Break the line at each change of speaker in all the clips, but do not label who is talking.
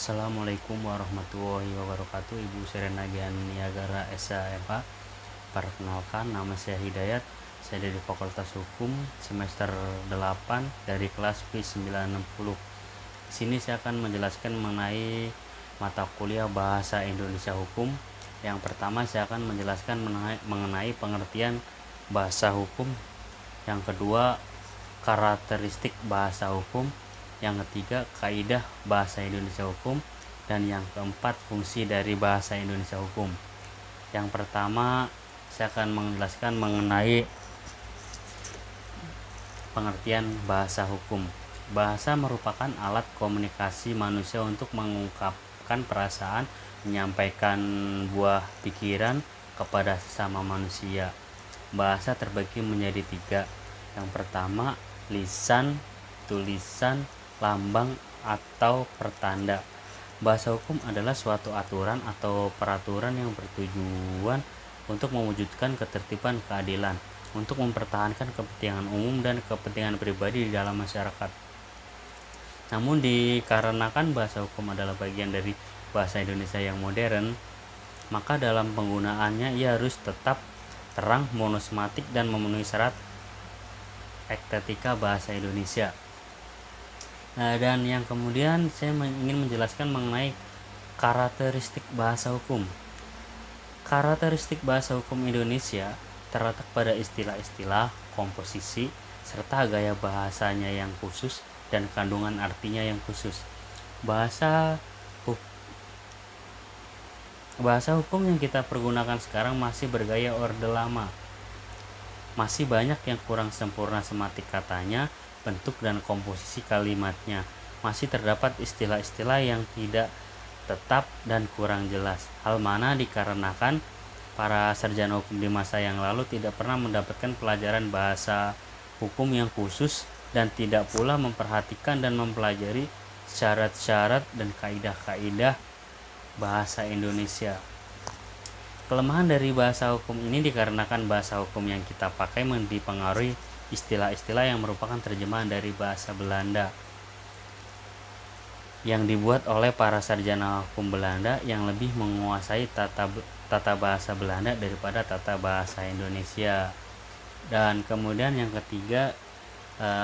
Assalamualaikum warahmatullahi wabarakatuh. Ibu Serena Gian Niagara SHMH. Perkenalkan, nama saya Hidayat. Saya dari Fakultas Hukum semester 8 dari kelas P960. Di sini saya akan menjelaskan mengenai mata kuliah Bahasa Indonesia Hukum. Yang pertama saya akan menjelaskan mengenai pengertian bahasa hukum. Yang kedua, karakteristik bahasa hukum. Yang ketiga, kaidah bahasa Indonesia hukum. Dan yang keempat, fungsi dari bahasa Indonesia hukum. Yang pertama, saya akan menjelaskan mengenai pengertian bahasa hukum. Bahasa merupakan alat komunikasi manusia untuk mengungkapkan perasaan, menyampaikan buah pikiran kepada sesama manusia. Bahasa terbagi menjadi 3. Yang pertama, lisan, tulisan, lambang, atau pertanda. Bahasa hukum adalah suatu aturan atau peraturan yang bertujuan untuk mewujudkan ketertiban, keadilan, untuk mempertahankan kepentingan umum dan kepentingan pribadi di dalam masyarakat. Namun dikarenakan bahasa hukum adalah bagian dari bahasa Indonesia yang modern, maka dalam penggunaannya ia harus tetap terang, monosematik, dan memenuhi syarat estetika bahasa Indonesia. Dan yang kemudian saya ingin menjelaskan mengenai karakteristik bahasa hukum. Karakteristik bahasa hukum Indonesia terletak pada istilah-istilah, komposisi, serta gaya bahasanya yang khusus dan kandungan artinya yang khusus. Bahasa hukum yang kita pergunakan sekarang masih bergaya Orde Lama. Masih banyak yang kurang sempurna sematik katanya, bentuk dan komposisi kalimatnya. Masih terdapat istilah-istilah yang tidak tetap dan kurang jelas. Hal mana dikarenakan para sarjana hukum di masa yang lalu tidak pernah mendapatkan pelajaran bahasa hukum yang khusus dan tidak pula memperhatikan dan mempelajari syarat-syarat dan kaidah-kaidah bahasa Indonesia. Kelemahan dari bahasa hukum ini dikarenakan bahasa hukum yang kita pakai dipengaruhi istilah-istilah yang merupakan terjemahan dari bahasa Belanda yang dibuat oleh para sarjana hukum Belanda yang lebih menguasai tata bahasa Belanda daripada tata bahasa Indonesia. Dan kemudian yang ketiga,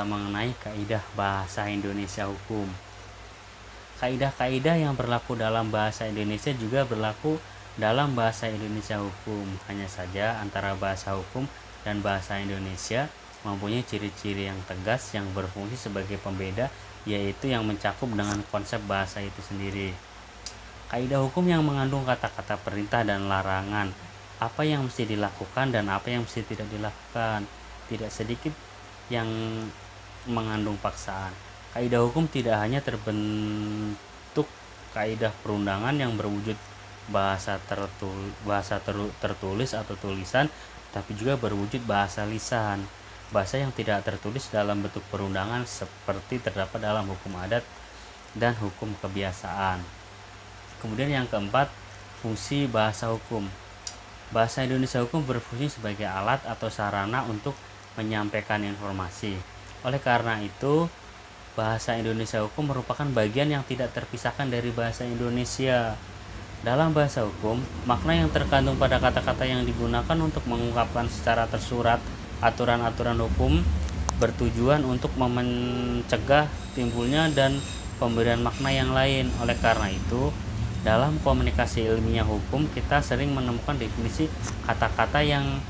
mengenai kaidah bahasa Indonesia hukum. Kaidah-kaidah yang berlaku dalam bahasa Indonesia juga berlaku dalam bahasa Indonesia hukum. Hanya saja antara bahasa hukum dan bahasa Indonesia mempunyai ciri-ciri yang tegas yang berfungsi sebagai pembeda, yaitu yang mencakup dengan konsep bahasa itu sendiri. Kaidah hukum yang mengandung kata-kata perintah dan larangan, apa yang mesti dilakukan dan apa yang mesti tidak dilakukan. Tidak sedikit yang mengandung paksaan. Kaidah hukum tidak hanya terbentuk kaidah perundangan yang berwujud bahasa tertulis atau tulisan, tapi juga berwujud bahasa lisan, bahasa yang tidak tertulis dalam bentuk perundangan seperti terdapat dalam hukum adat dan hukum kebiasaan. Kemudian yang keempat, fungsi bahasa hukum. Bahasa Indonesia hukum berfungsi sebagai alat atau sarana untuk menyampaikan informasi. Oleh karena itu, bahasa Indonesia hukum merupakan bagian yang tidak terpisahkan dari bahasa Indonesia. Dalam bahasa hukum, makna yang terkandung pada kata-kata yang digunakan untuk mengungkapkan secara tersurat aturan-aturan hukum bertujuan untuk mencegah timbulnya dan pemberian makna yang lain. Oleh karena itu, dalam komunikasi ilmiah hukum kita sering menemukan definisi kata-kata yang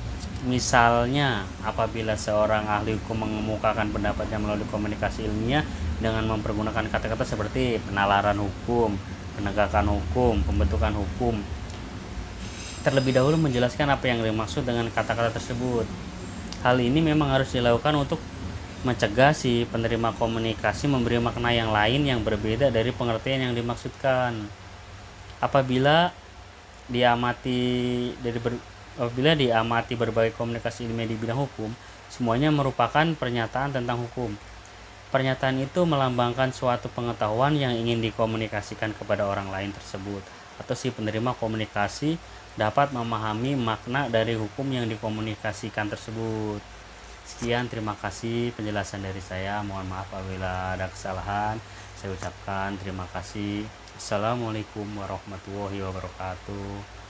misalnya apabila seorang ahli hukum mengemukakan pendapatnya melalui komunikasi ilmiah dengan mempergunakan kata-kata seperti penalaran hukum, penegakan hukum, pembentukan hukum. Terlebih dahulu menjelaskan apa yang dimaksud dengan kata-kata tersebut. Hal ini memang harus dilakukan untuk mencegah si penerima komunikasi memberi makna yang lain yang berbeda dari pengertian yang dimaksudkan. Apabila diamati berbagai komunikasi ilmiah di bidang hukum, semuanya merupakan pernyataan tentang hukum. Pernyataan itu melambangkan suatu pengetahuan yang ingin dikomunikasikan kepada orang lain tersebut, atau si penerima komunikasi dapat memahami makna dari hukum yang dikomunikasikan tersebut. Sekian, terima kasih penjelasan dari saya. Mohon maaf apabila ada kesalahan. Saya ucapkan terima kasih. Assalamualaikum warahmatullahi wabarakatuh.